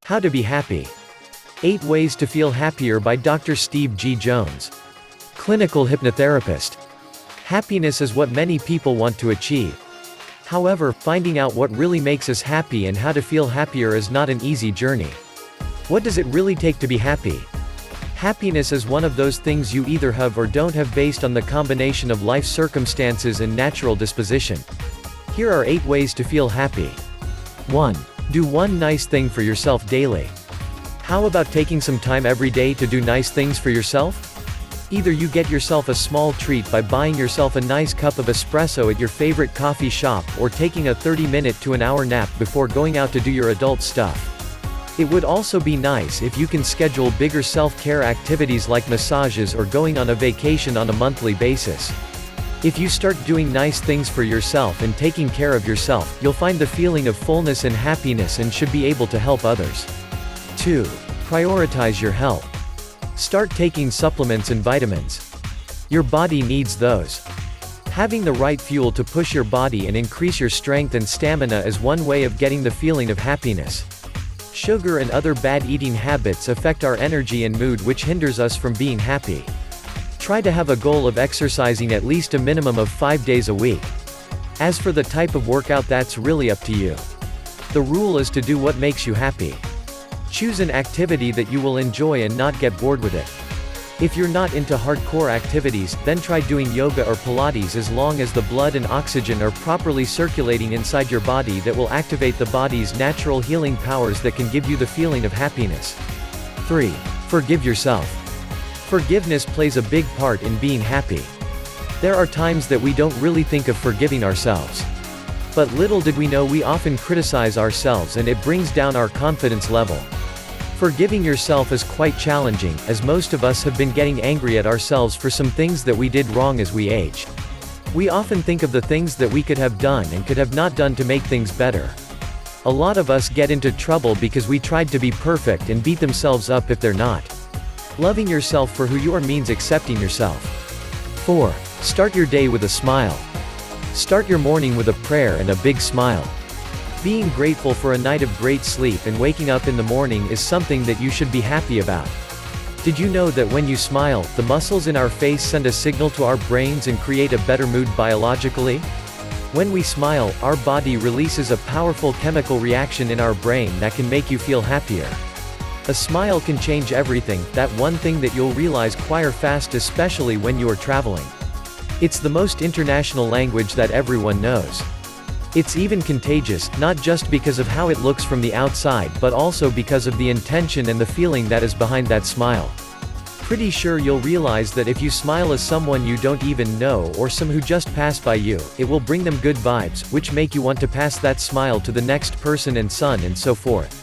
How to be happy. 8 Ways to Feel Happier by Dr. Steve G. Jones. Clinical hypnotherapist. Happiness is what many people want to achieve. However, finding out what really makes us happy and how to feel happier is not an easy journey. What does it really take to be happy? Happiness is one of those things you either have or don't have based on the combination of life circumstances and natural disposition. Here are 8 ways to feel happy. 1. Do one nice thing for yourself daily. How about taking some time every day to do nice things for yourself? Either you get yourself a small treat by buying yourself a nice cup of espresso at your favorite coffee shop or taking a 30-minute to an hour nap before going out to do your adult stuff. It would also be nice if you can schedule bigger self-care activities like massages or going on a vacation on a monthly basis. If you start doing nice things for yourself and taking care of yourself, you'll find the feeling of fullness and happiness and should be able to help others. 2. Prioritize your health. Start taking supplements and vitamins. Your body needs those. Having the right fuel to push your body and increase your strength and stamina is one way of getting the feeling of happiness. Sugar and other bad eating habits affect our energy and mood, which hinders us from being happy. Try to have a goal of exercising at least a minimum of 5 days a week. As for the type of workout, that's really up to you. The rule is to do what makes you happy. Choose an activity that you will enjoy and not get bored with it. If you're not into hardcore activities, then try doing yoga or Pilates as long as the blood and oxygen are properly circulating inside your body. That will activate the body's natural healing powers that can give you the feeling of happiness. 3. Forgive yourself. Forgiveness plays a big part in being happy. There are times that we don't really think of forgiving ourselves. But little did we know we often criticize ourselves and it brings down our confidence level. Forgiving yourself is quite challenging, as most of us have been getting angry at ourselves for some things that we did wrong as we aged. We often think of the things that we could have done and could have not done to make things better. A lot of us get into trouble because we tried to be perfect and beat themselves up if they're not. Loving yourself for who you are means accepting yourself. 4. Start your day with a smile. Start your morning with a prayer and a big smile. Being grateful for a night of great sleep and waking up in the morning is something that you should be happy about. Did you know that when you smile, the muscles in our face send a signal to our brains and create a better mood biologically? When we smile, our body releases a powerful chemical reaction in our brain that can make you feel happier. A smile can change everything, that one thing that you'll realize quite fast, especially when you are traveling. It's the most international language that everyone knows. It's even contagious, not just because of how it looks from the outside but also because of the intention and the feeling that is behind that smile. Pretty sure you'll realize that if you smile at someone you don't even know or some who just passed by you, it will bring them good vibes, which make you want to pass that smile to the next person and so on and so forth.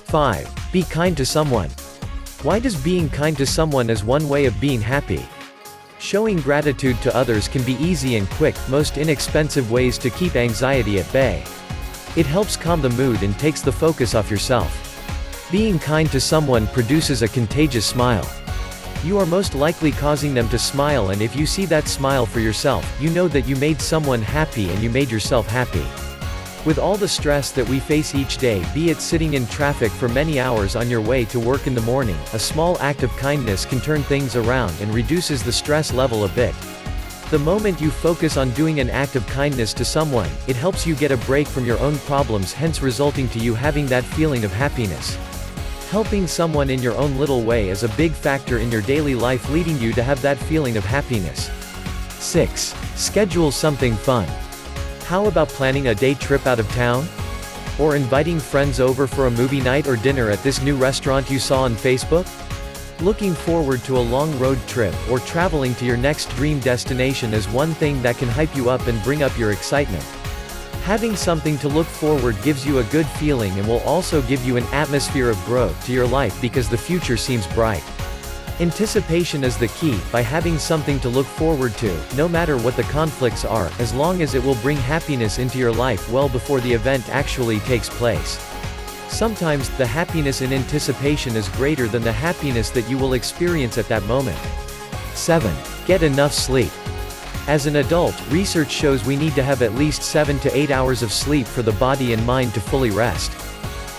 5. Be kind to someone. Why does being kind to someone is one way of being happy? Showing gratitude to others can be easy and quick, most inexpensive ways to keep anxiety at bay. It helps calm the mood and takes the focus off yourself. Being kind to someone produces a contagious smile. You are most likely causing them to smile, and if you see that smile for yourself, you know that you made someone happy and you made yourself happy. With all the stress that we face each day, be it sitting in traffic for many hours on your way to work in the morning, a small act of kindness can turn things around and reduces the stress level a bit. The moment you focus on doing an act of kindness to someone, it helps you get a break from your own problems, hence resulting to you having that feeling of happiness. Helping someone in your own little way is a big factor in your daily life, leading you to have that feeling of happiness. 6. Schedule something fun. How about planning a day trip out of town? Or inviting friends over for a movie night or dinner at this new restaurant you saw on Facebook? Looking forward to a long road trip or traveling to your next dream destination is one thing that can hype you up and bring up your excitement. Having something to look forward gives you a good feeling and will also give you an atmosphere of growth to your life because the future seems bright. Anticipation is the key. By having something to look forward to, no matter what the conflicts are, as long as it will bring happiness into your life well before the event actually takes place. Sometimes, the happiness in anticipation is greater than the happiness that you will experience at that moment. 7. Get enough sleep. As an adult, research shows we need to have at least 7 to 8 hours of sleep for the body and mind to fully rest.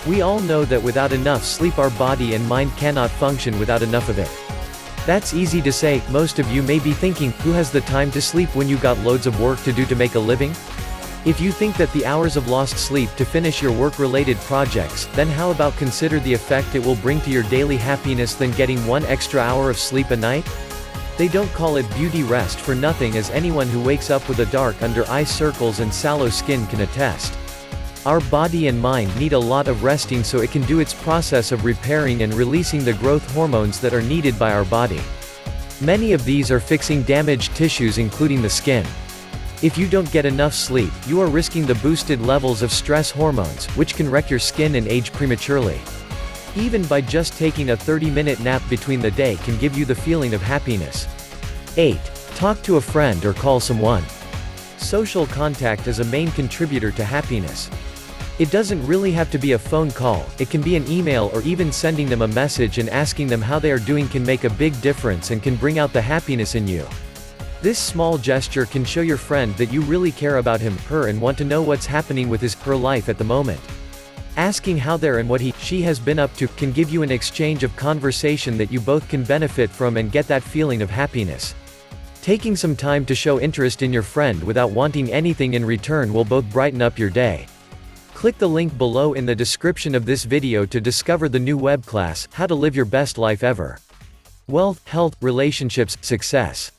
We all know that without enough sleep our body and mind cannot function without enough of it. That's easy to say. Most of you may be thinking, who has the time to sleep when you got loads of work to do to make a living? If you think that the hours of lost sleep to finish your work-related projects, then how about consider the effect it will bring to your daily happiness than getting 1 extra hour of sleep a night? They don't call it beauty rest for nothing, as anyone who wakes up with a dark under eye circles and sallow skin can attest. Our body and mind need a lot of resting so it can do its process of repairing and releasing the growth hormones that are needed by our body. Many of these are fixing damaged tissues, including the skin. If you don't get enough sleep, you are risking the boosted levels of stress hormones, which can wreck your skin and age prematurely. Even by just taking a 30-minute nap between the day can give you the feeling of happiness. 8. Talk to a friend or call someone. Social contact is a main contributor to happiness. It doesn't really have to be a phone call, it can be an email, or even sending them a message and asking them how they are doing can make a big difference and can bring out the happiness in you. This small gesture can show your friend that you really care about him, her, and want to know what's happening with his, her life at the moment. Asking how they're and what he, she has been up to can give you an exchange of conversation that you both can benefit from and get that feeling of happiness. Taking some time to show interest in your friend without wanting anything in return will both brighten up your day. Click the link below in the description of this video to discover the new web class, How to Live Your Best Life Ever. Wealth, Health, Relationships, Success.